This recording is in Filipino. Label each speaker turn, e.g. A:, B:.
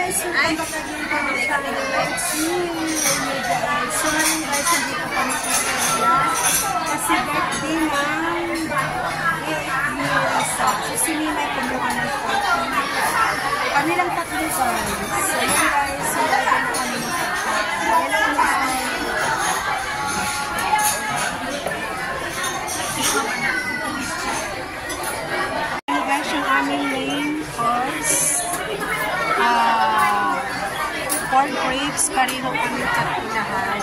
A: guys, welcome back again to my channel. So ngayon guys, hindi ko kami sasaya kasi birthday ng Lisa. So si Nina ay kumuha ng photo. Kami lang tatlo guys. So yun guys, so lagyan na kami ng photo. Hello guys, yung aming main course. 4 grapes, pareho kami tatlo lahat.